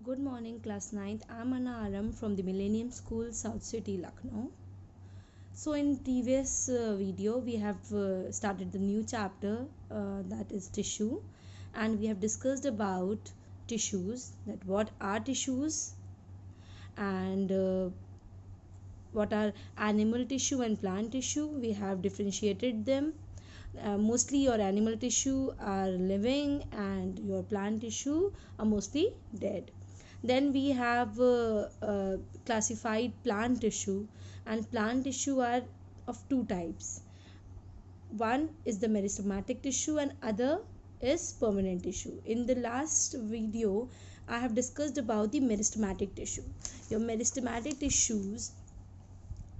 Good morning, class 9th. I'm Anna Aram from the Millennium School, South City, Lucknow. So, in previous video, we have started the new chapter that is tissue, and we have discussed about tissues, that what are tissues and what are animal tissue and plant tissue. We have differentiated them. Mostly your animal tissue are living and your plant tissue are mostly dead. Then we have classified plant tissue, and plant tissue are of two types. One is the meristematic tissue and other is permanent tissue. In the last video I have discussed about the meristematic tissue. Your meristematic tissues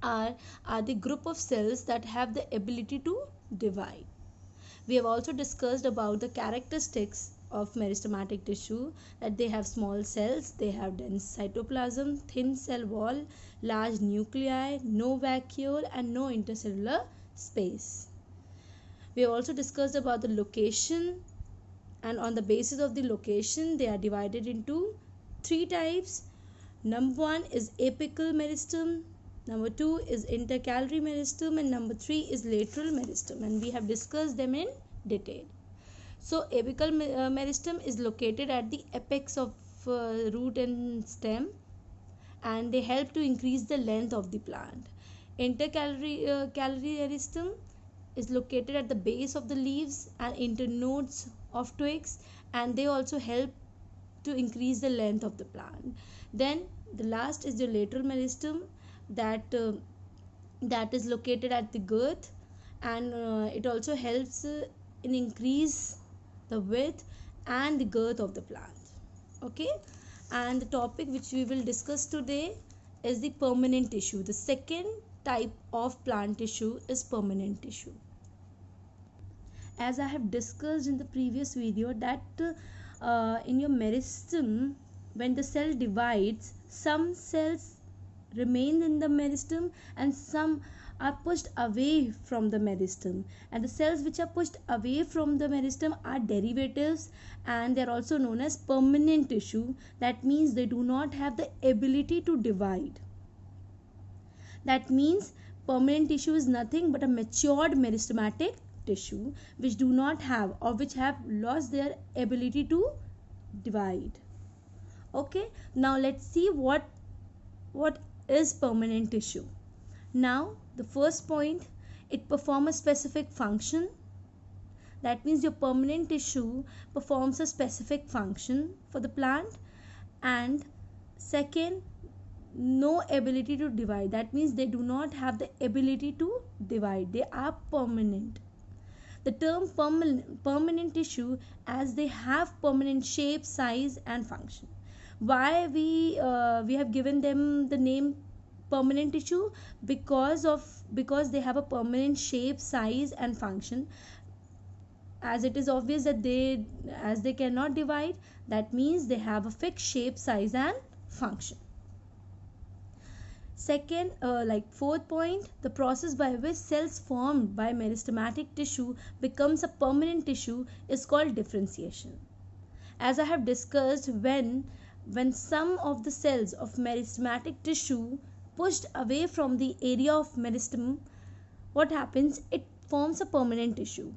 are the group of cells that have the ability to divide. We have also discussed about the characteristics of meristematic tissue, that they have small cells, they have dense cytoplasm, thin cell wall, large nuclei, no vacuole and no intercellular space. We have also discussed about the location, and on the basis of the location they are divided into three types. Number 1 is apical meristem, number 2 is intercalary meristem, and number 3 is lateral meristem, and we have discussed them in detail. So apical meristem is located at the apex of root and stem, and they help to increase the length of the plant. Intercalary meristem is located at the base of the leaves and internodes of twigs, and they also help to increase the length of the plant. Then the last is the lateral meristem, that is located at the girth, and it also helps in increase the width and the girth of the plant. Okay, and the topic which we will discuss today is the permanent tissue. The second type of plant tissue is permanent tissue. As I have discussed in the previous video, that in your meristem, when the cell divides, some cells remain in the meristem and some are pushed away from the meristem, and the cells which are pushed away from the meristem are derivatives, and they are also known as permanent tissue. That means they do not have the ability to divide. That means permanent tissue is nothing but a matured meristematic tissue which do not have, or which have lost their ability to divide. Okay, now let's see what is permanent tissue. Now the first point, it performs a specific function. That means your permanent tissue performs a specific function for the plant. And second, no ability to divide. That means they do not have the ability to divide, they are permanent. The term permanent tissue, as they have permanent shape, size and function. Why we have given them the name permanent tissue? Because they have a permanent shape, size and function. As it is obvious that they cannot divide, that means they have a fixed shape, size and function. Second, fourth point, the process by which cells formed by meristematic tissue becomes a permanent tissue is called differentiation. As I have discussed, when some of the cells of meristematic tissue pushed away from the area of meristem, what happens? It forms a permanent tissue,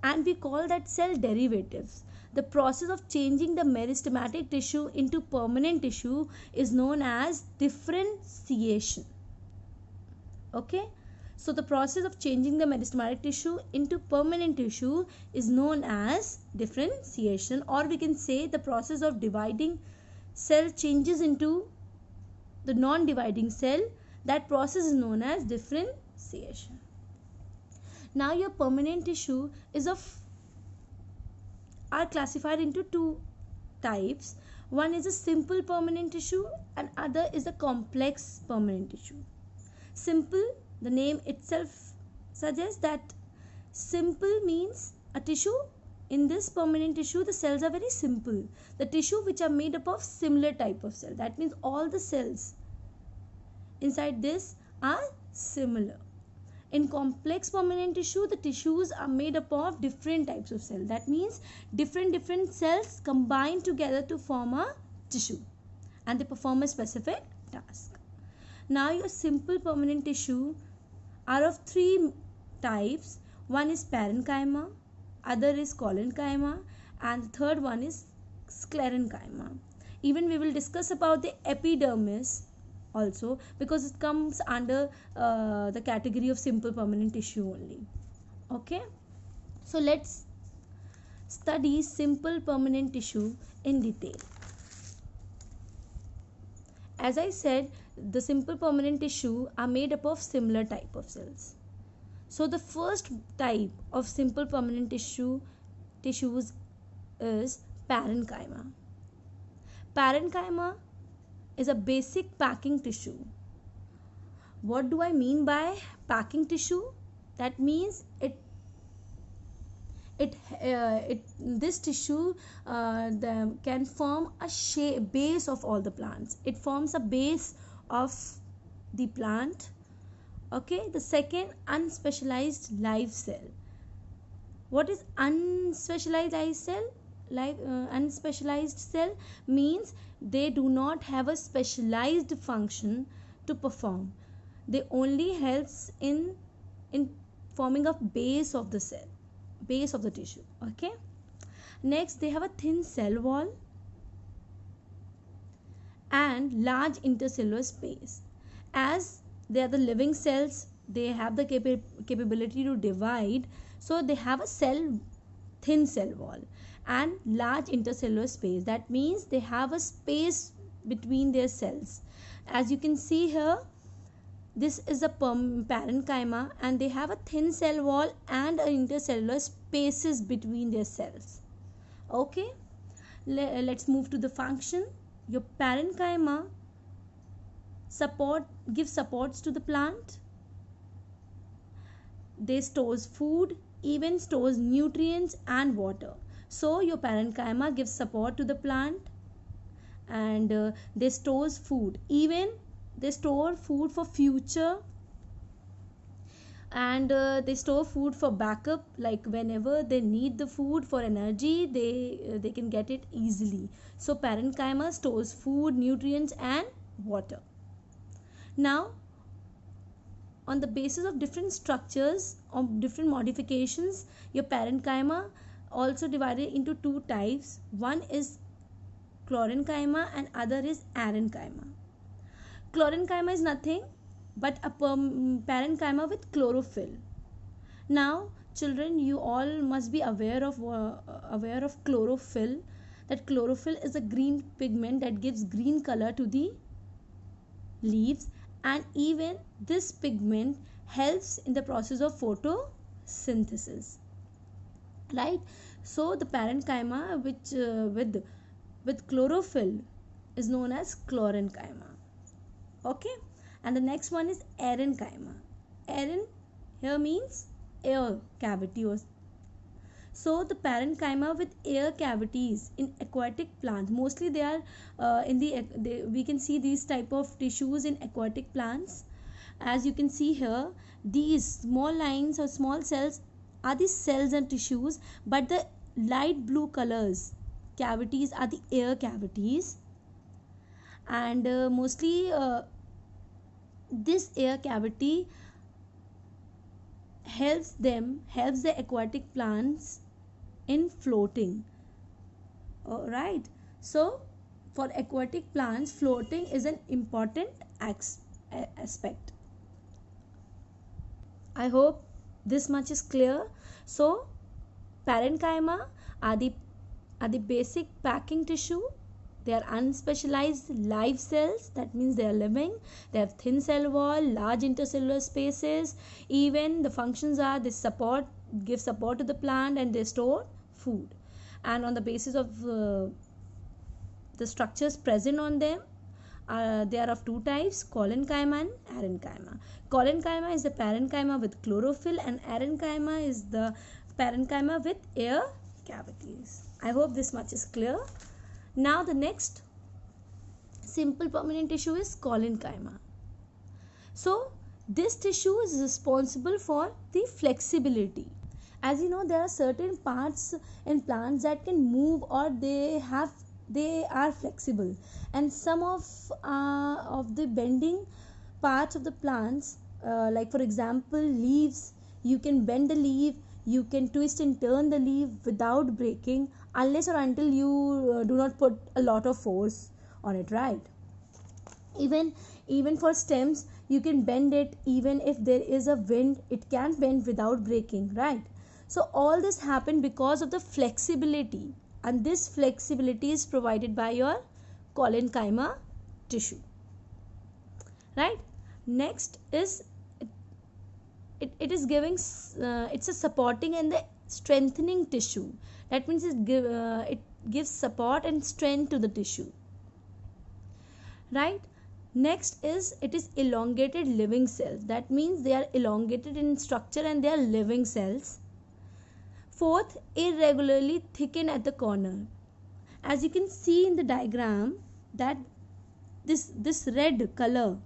and we call that cell derivatives. The process of changing the meristematic tissue into permanent tissue is known as differentiation. Okay, so the process of changing the meristematic tissue into permanent tissue is known as differentiation, or we can say the process of dividing cell changes into the non-dividing cell. That process is known as differentiation. Now your permanent tissue are classified into two types. One is a simple permanent tissue and other is a complex permanent tissue. Simple, the name itself suggests that simple means a tissue. In this permanent tissue, the cells are very simple. The tissue which are made up of similar type of cell. That means all the cells inside this are similar. In complex permanent tissue, the tissues are made up of different types of cells. That means different cells combine together to form a tissue. and they perform a specific task. Now your simple permanent tissue are of three types. One is parenchyma, other is collenchyma, and the third one is sclerenchyma. Even we will discuss about the epidermis also, because it comes under the category of simple permanent tissue only. Okay, so let's study simple permanent tissue in detail. As I said, the simple permanent tissue are made up of similar type of cells. So the first type of simple permanent tissues is parenchyma. Parenchyma is a basic packing tissue. What do I mean by packing tissue? That means this tissue can form a base of all the plants. It forms a base of the plant. Okay, the second, unspecialized live cell. What is unspecialized live cell? Unspecialized cell means they do not have a specialized function to perform. They only helps in forming a base of the cell, base of the tissue. Okay, next they have a thin cell wall and large intercellular space. As they are the living cells, they have the capability to divide, so they have a thin cell wall and large intercellular space. That means they have a space between their cells. As you can see here, this is a parenchyma, and they have a thin cell wall and intercellular spaces between their cells. Okay, let's move to the function. Your parenchyma gives supports to the plant. They stores food, even stores nutrients and water. So your parenchyma gives support to the plant, and they stores food. Even they store food for future, and they store food for backup, like whenever they need the food for energy, they can get it easily. So parenchyma stores food, nutrients and water. Now, on the basis of different structures of different modifications, your parenchyma also divided into two types. One is chlorenchyma and other is arenchyma. Chlorenchyma is nothing but a parenchyma with chlorophyll. Now children, you all must be aware of chlorophyll. That chlorophyll is a green pigment that gives green color to the leaves, and even this pigment helps in the process of photosynthesis, right? So the parenchyma which with chlorophyll is known as chlorenchyma. Okay, and the next one is arenchyma. Aren here means air cavity. So the parenchyma with air cavities in aquatic plants, mostly they are we can see these type of tissues in aquatic plants. As you can see here, these small lines or small cells are the cells and tissues, but the light blue colors cavities are the air cavities, and mostly this air cavity helps the aquatic plants in floating. All right, so for aquatic plants, floating is an important aspect. I hope this much is clear. So parenchyma are the basic packing tissue. They are unspecialized live cells. That means they are living. They have thin cell wall, large intercellular spaces. Even the functions are they give support to the plant, and they store food. And on the basis of the structures present on them, they are of two types: collenchyma and arenchyma. Collenchyma is the parenchyma with chlorophyll, and arenchyma is the parenchyma with air cavities. I hope this much is clear. Now the next simple permanent tissue is collenchyma. So this tissue is responsible for the flexibility. As you know, there are certain parts in plants that can move, or they have they are flexible, and some of the bending parts of the plants, like for example leaves, you can bend the leaf, you can twist and turn the leaf without breaking, unless or until you do not put a lot of force on it, right? Even for stems, you can bend it. Even if there is a wind, it can bend without breaking, right? So all this happened because of the flexibility, and this flexibility is provided by your collenchyma tissue, right? Next is, it is giving, it's a supporting and the strengthening tissue. That means it gives support and strength to the tissue, right? Next is, it is elongated living cells. That means they are elongated in structure and they are living cells. Fourth, irregularly thickened at the corner. As you can see in the diagram, that this red color,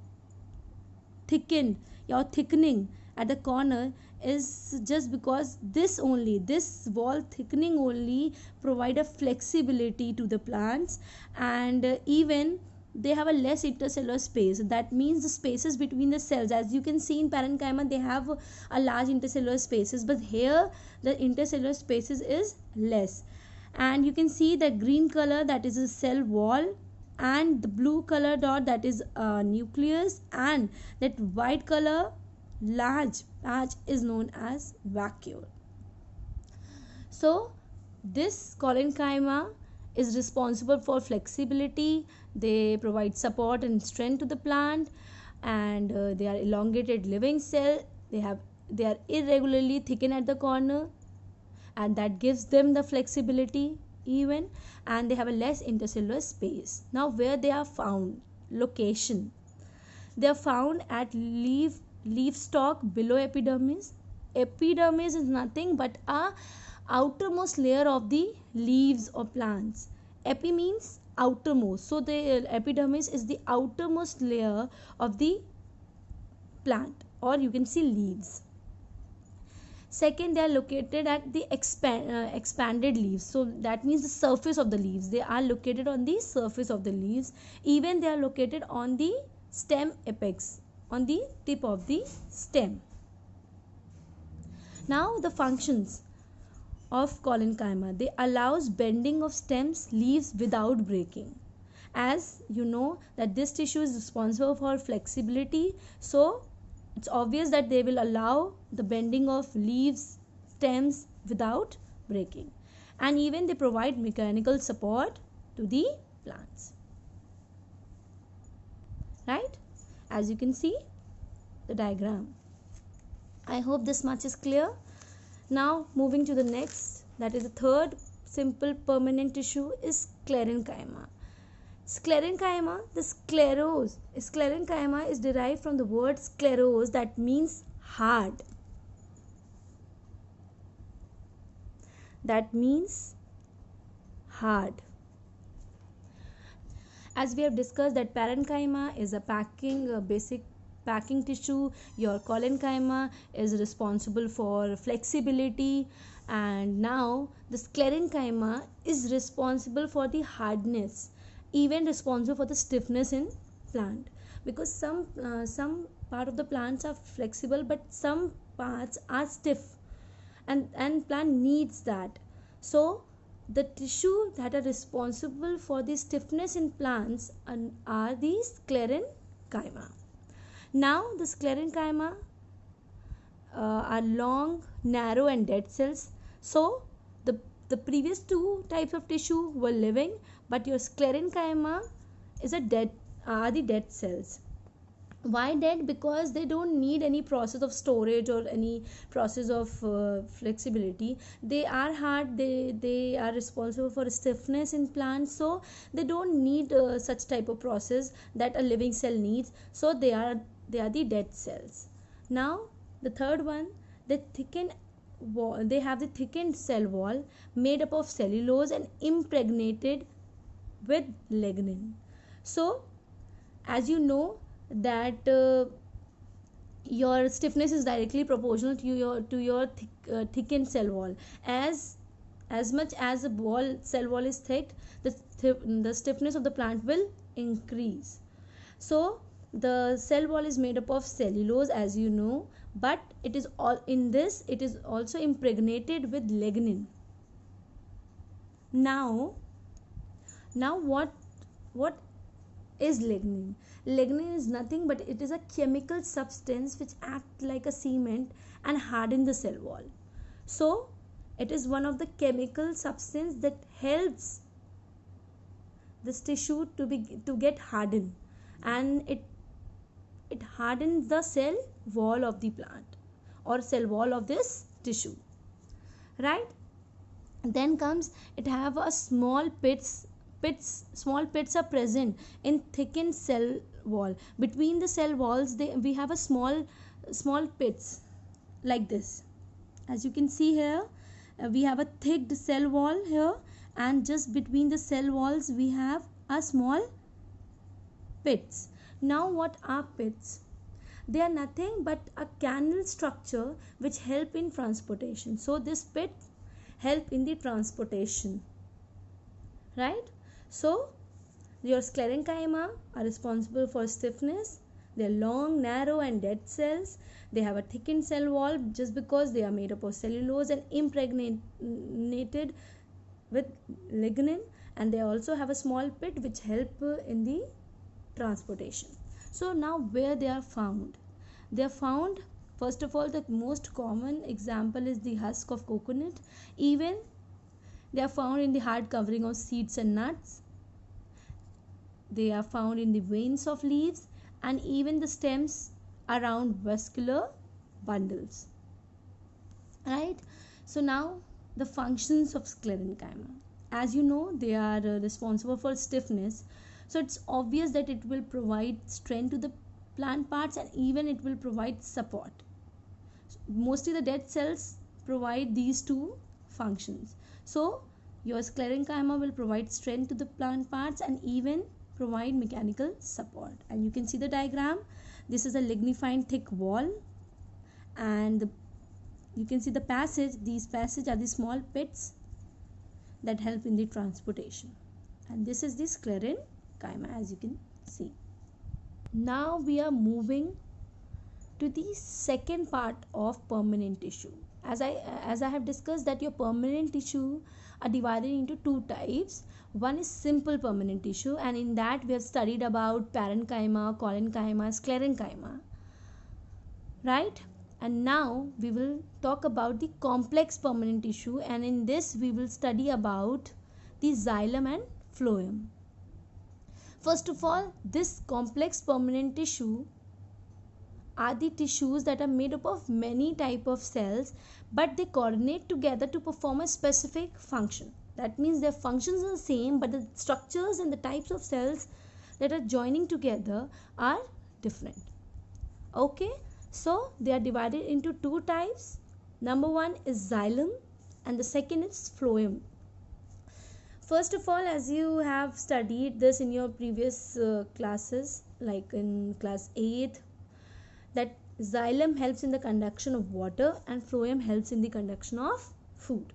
thickened or thickening at the corner, is just because this wall thickening only provide a flexibility to the plants, and even they have a less intercellular space. That means the spaces between the cells, as you can see in parenchyma, they have a large intercellular spaces, but here the intercellular spaces is less. And you can see the green color, that is a cell wall, and the blue color dot, that is a nucleus, and that white color large patch is known as vacuole. So this collenchyma is responsible for flexibility. They provide support and strength to the plant, and they are elongated living cell. They are irregularly thickened at the corner, and that gives them the flexibility even, and they have a less intercellular space. Now where they are found, location, they are found at leaf stalk below epidermis. Epidermis is nothing but a outermost layer of the leaves of plants. Epi means outermost, so the epidermis is the outermost layer of the plant, or you can see leaves. Second, they are located at the expanded leaves, so that means the surface of the leaves. They are located on the surface of the leaves. Even they are located on the stem apex, on the tip of the stem. Now the functions of collenchyma, they allows bending of stems, leaves without breaking. As you know that this tissue is responsible for flexibility, so it's obvious that they will allow the bending of leaves, stems without breaking. And even they provide mechanical support to the plants, right? As you can see the diagram. I hope this much is clear. Now moving to the next, that is the third simple permanent tissue, is sclerenchyma. Sclerenchyma, the sclerenchyma is derived from the word sclerose, that means hard. That means hard. As we have discussed that parenchyma is a basic packing tissue, your collenchyma is responsible for flexibility, and now the sclerenchyma is responsible for the hardness, even responsible for the stiffness in plant, because some part of the plants are flexible but some parts are stiff, and plant needs that. So the tissue that are responsible for the stiffness in plants are the sclerenchyma. Now the sclerenchyma are long, narrow and dead cells. So the previous two types of tissue were living, but your sclerenchyma is the dead cells. Why dead? Because they don't need any process of storage or any process of flexibility. They are hard, they are responsible for stiffness in plants, so they don't need such type of process that a living cell needs, so they are the dead cells. Now the third one, they have the thickened cell wall made up of cellulose and impregnated with lignin. So as you know that your stiffness is directly proportional to your thickened cell wall. As much as the cell wall is thick, the the stiffness of the plant will increase. So the cell wall is made up of cellulose, as you know, but it is all in this, it is also impregnated with lignin. Now what is lignin? Lignin is nothing but it is a chemical substance which acts like a cement and harden the cell wall. So it is one of the chemical substance that helps this tissue to get hardened, and it hardens the cell wall of the plant or cell wall of this tissue, right? Then comes, it have a small small pits are present in thickened cell wall. Between the cell walls we have a small pits like this. As you can see here, we have a thick cell wall here, and just between the cell walls we have a small pits. Now what are pits? They are nothing but a canal structure which help in transportation. So this pit help in the transportation, right? So your sclerenchyma are responsible for stiffness. They are long, narrow and dead cells. They have a thickened cell wall just because they are made up of cellulose and impregnated with lignin, and they also have a small pit which help in the transportation. So now where they are found? They are found, first of all, the most common example is the husk of coconut. Even they are found in the hard covering of seeds and nuts. They are found in the veins of leaves and even the stems around vascular bundles, right? So now the functions of sclerenchyma. As you know, they are responsible for stiffness. So it's obvious that it will provide strength to the plant parts and even it will provide support. Mostly the dead cells provide these two functions. So your sclerenchyma will provide strength to the plant parts and even provide mechanical support. And you can see the diagram. This is a lignified thick wall, and you can see the passage. These passages are the small pits that help in the transportation, and this is the sclerenchyma, as you can see. Now we are moving to the second part of permanent tissue. As I have discussed that your permanent tissue are divided into two types. One is simple permanent tissue, and in that we have studied about parenchyma, collenchyma, sclerenchyma, right? And now we will talk about the complex permanent tissue, and in this we will study about the xylem and phloem. First of all, this complex permanent tissue are the tissues that are made up of many type of cells, but they coordinate together to perform a specific function. That means their functions are the same, but the structures and the types of cells that are joining together are different. Okay, so they are divided into two types. Number one is xylem and the second is phloem. First of all, as you have studied this in your previous classes, like in class 8, that xylem helps in the conduction of water and phloem helps in the conduction of food.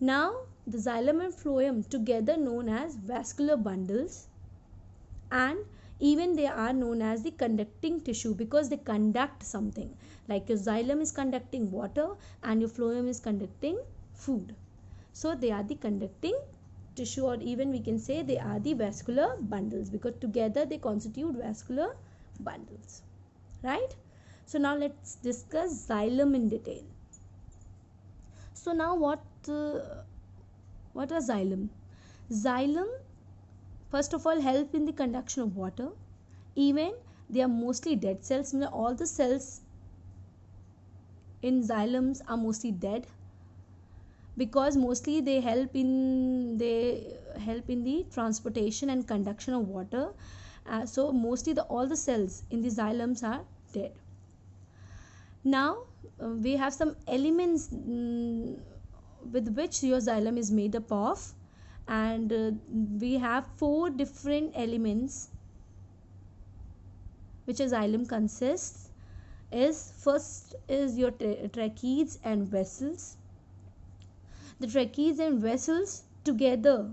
Now the xylem and phloem together known as vascular bundles, and even they are known as the conducting tissue because they conduct something, like your xylem is conducting water and your phloem is conducting food. So they are the conducting tissue, or even we can say they are the vascular bundles because together they constitute vascular bundles, right? So now let's discuss xylem in detail. So now what are xylem? Xylem first of all help in the conduction of water. Even they are mostly dead cells. All the cells in xylems are mostly dead because mostly they help in the transportation and conduction of water. So mostly all the cells in the xylems are dead. Now we have some elements with which your xylem is made up of, and we have 4 different elements which a xylem consists. First is your tracheids and vessels. The tracheids and vessels together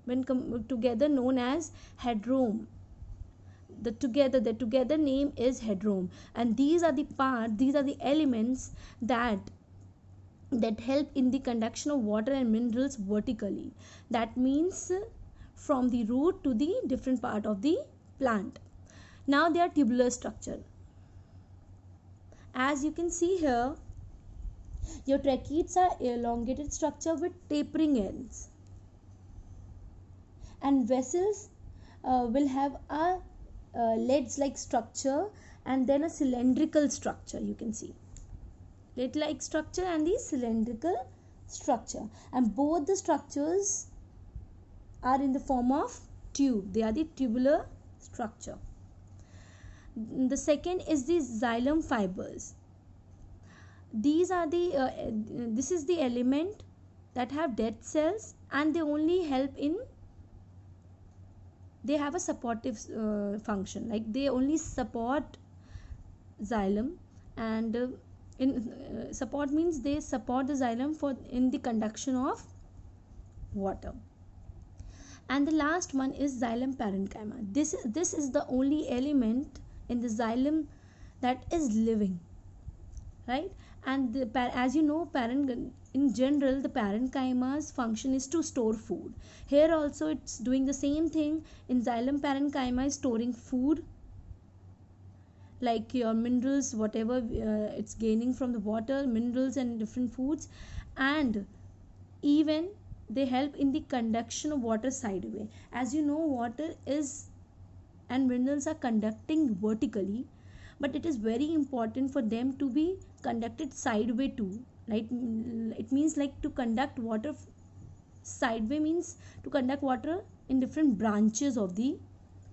when together known as headrome. The together name is headrome, and these are the elements that help in the conduction of water and minerals vertically. That means from the root to the different part of the plant. Now they are tubular structure. As you can see here, your tracheids are elongated structure with tapering ends, and vessels will have a leads like structure and then a cylindrical structure. You can see lid like structure and the cylindrical structure, and both the structures are in the form of tube. They are the tubular structure. The second is the xylem fibers. These are this is the element that have dead cells, and they only help in, they have a supportive function, like they only support xylem, and support means they support the xylem for in the conduction of water. And the last one is xylem parenchyma. This is the only element in the xylem that is living, right? And as you know, in general the parenchyma's function is to store food. Here also it's doing the same thing. In xylem, parenchyma is storing food, like your minerals, whatever it's gaining from the water, minerals and different foods, and even they help in the conduction of water sideway. As you know, water is and minerals are conducting vertically, but it is very important for them to be conducted sideway too. Right? It means like to conduct water sideway means to conduct water in different branches of the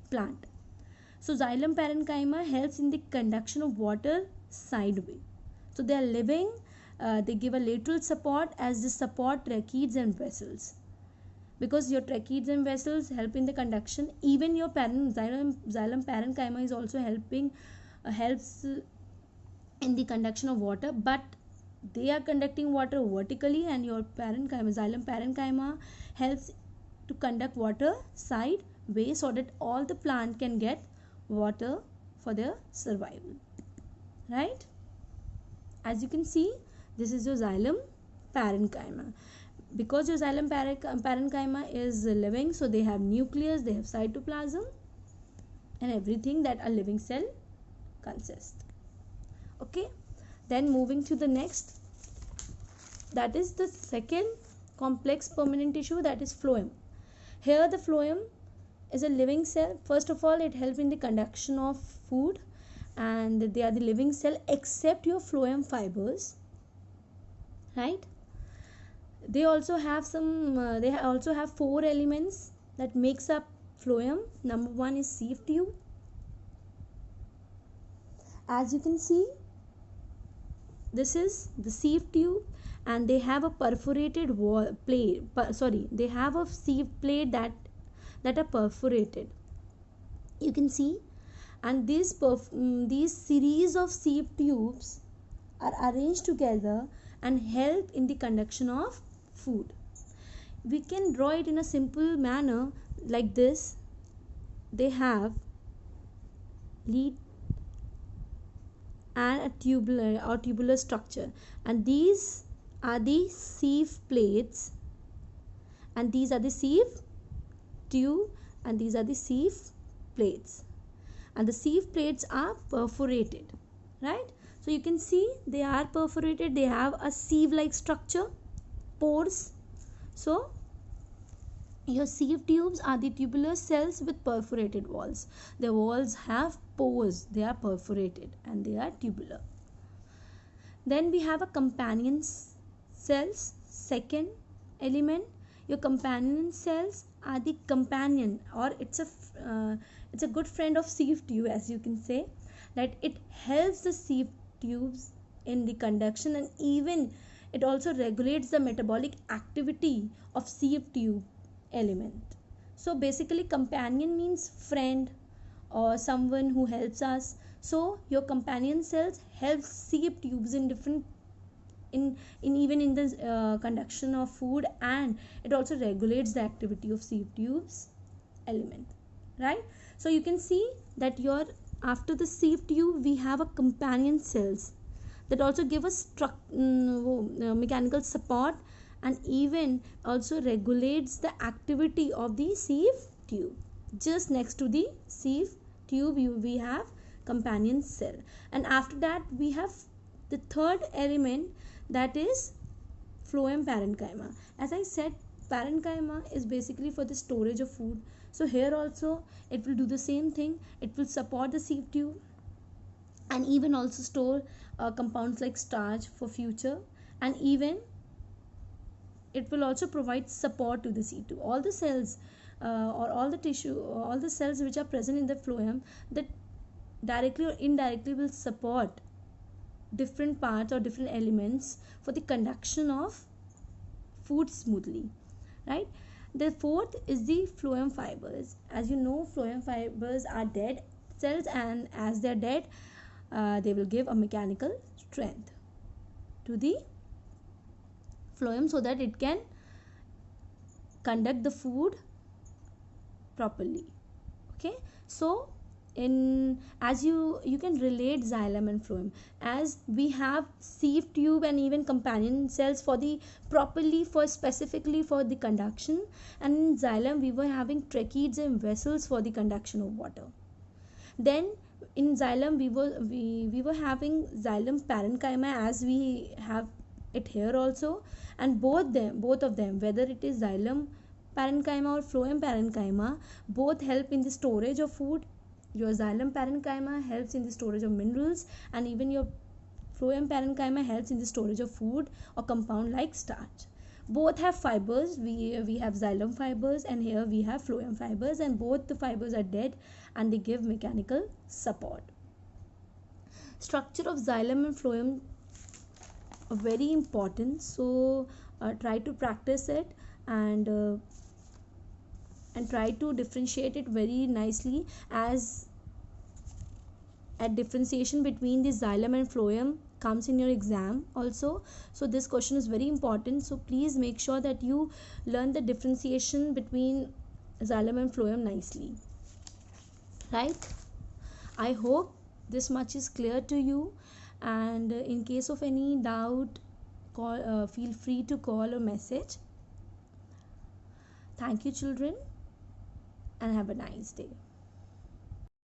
plant. So xylem parenchyma helps in the conduction of water sideway. So they are living, they give a lateral support as they support tracheids and vessels. Because your tracheids and vessels help in the conduction, even your xylem parenchyma is also helps in the conduction of water, but they are conducting water vertically, and your xylem parenchyma helps to conduct water sideway so that all the plant can get water for their survival. Right? As you can see, this is your xylem parenchyma. Because your xylem parenchyma is living, so they have nucleus, they have cytoplasm, and everything that a living cell consists. Okay, then moving to the next, that is the second complex permanent tissue, that is phloem. Here the phloem is a living cell. First of all, it helps in the conduction of food, and they are the living cell except your phloem fibers. Right? They also have they also have 4 elements that makes up phloem. Number 1 is sieve tube. As you can see, this is the sieve tube, and they have a perforated plate. They have a sieve plate that are perforated. You can see, and these series of sieve tubes are arranged together and help in the conduction of food. We can draw it in a simple manner like this. They have lead and a tubular structure, and these are the sieve plates, and these are the sieve tube, and these are the sieve plates, and the sieve plates are perforated. Right? So you can see they are perforated. They have a sieve like structure, pores. So your sieve tubes are the tubular cells with perforated walls. The walls have pores, they are perforated, and they are tubular. Then we have a companion cells. Second element, your companion cells are the companion, or it's a good friend of sieve tube, as you can say, that it helps the sieve tubes in the conduction, and even it also regulates the metabolic activity of sieve tube element. So basically, companion means friend or someone who helps us. So your companion cells help sieve tubes in different in even in the conduction of food, and it also regulates the activity of sieve tubes element, right? So you can see that your after the sieve tube we have a companion cells that also give us mechanical support, and even also regulates the activity of the sieve tube. Just next to the sieve tube we have companion cell, and after that we have the third element, that is phloem parenchyma. As I said, parenchyma is basically for the storage of food. So here also it will do the same thing. It will support the sieve tube and even also store compounds like starch for future, and even it will also provide support to the sieve tube. All the cells or all the tissue, all the cells which are present in the phloem, that directly or indirectly will support different parts or different elements for the conduction of food smoothly, right? The fourth is the phloem fibers. As you know, phloem fibers are dead cells, and as they are dead, they will give a mechanical strength to the phloem so that it can conduct the food properly. Okay, so in as you can relate xylem and phloem, as we have sieve tube and even companion cells for the properly for specifically for the conduction, and in xylem we were having tracheids and vessels for the conduction of water. Then in xylem we were having xylem parenchyma as we have it here also, and both of them, whether it is xylem parenchyma or phloem parenchyma, both help in the storage of food. Your xylem parenchyma helps in the storage of minerals, and even your phloem parenchyma helps in the storage of food or compound like starch. Both have fibers. We have xylem fibers, and here we have phloem fibers, and both the fibers are dead and they give mechanical support. Structure of xylem and phloem are very important, so try to practice it, and try to differentiate it very nicely, as a differentiation between the xylem and phloem comes in your exam also. So this question is very important, so please make sure that you learn the differentiation between xylem and phloem nicely, right? I hope this much is clear to you, and in case of any doubt, feel free to call or message. Thank you children, and have a nice day.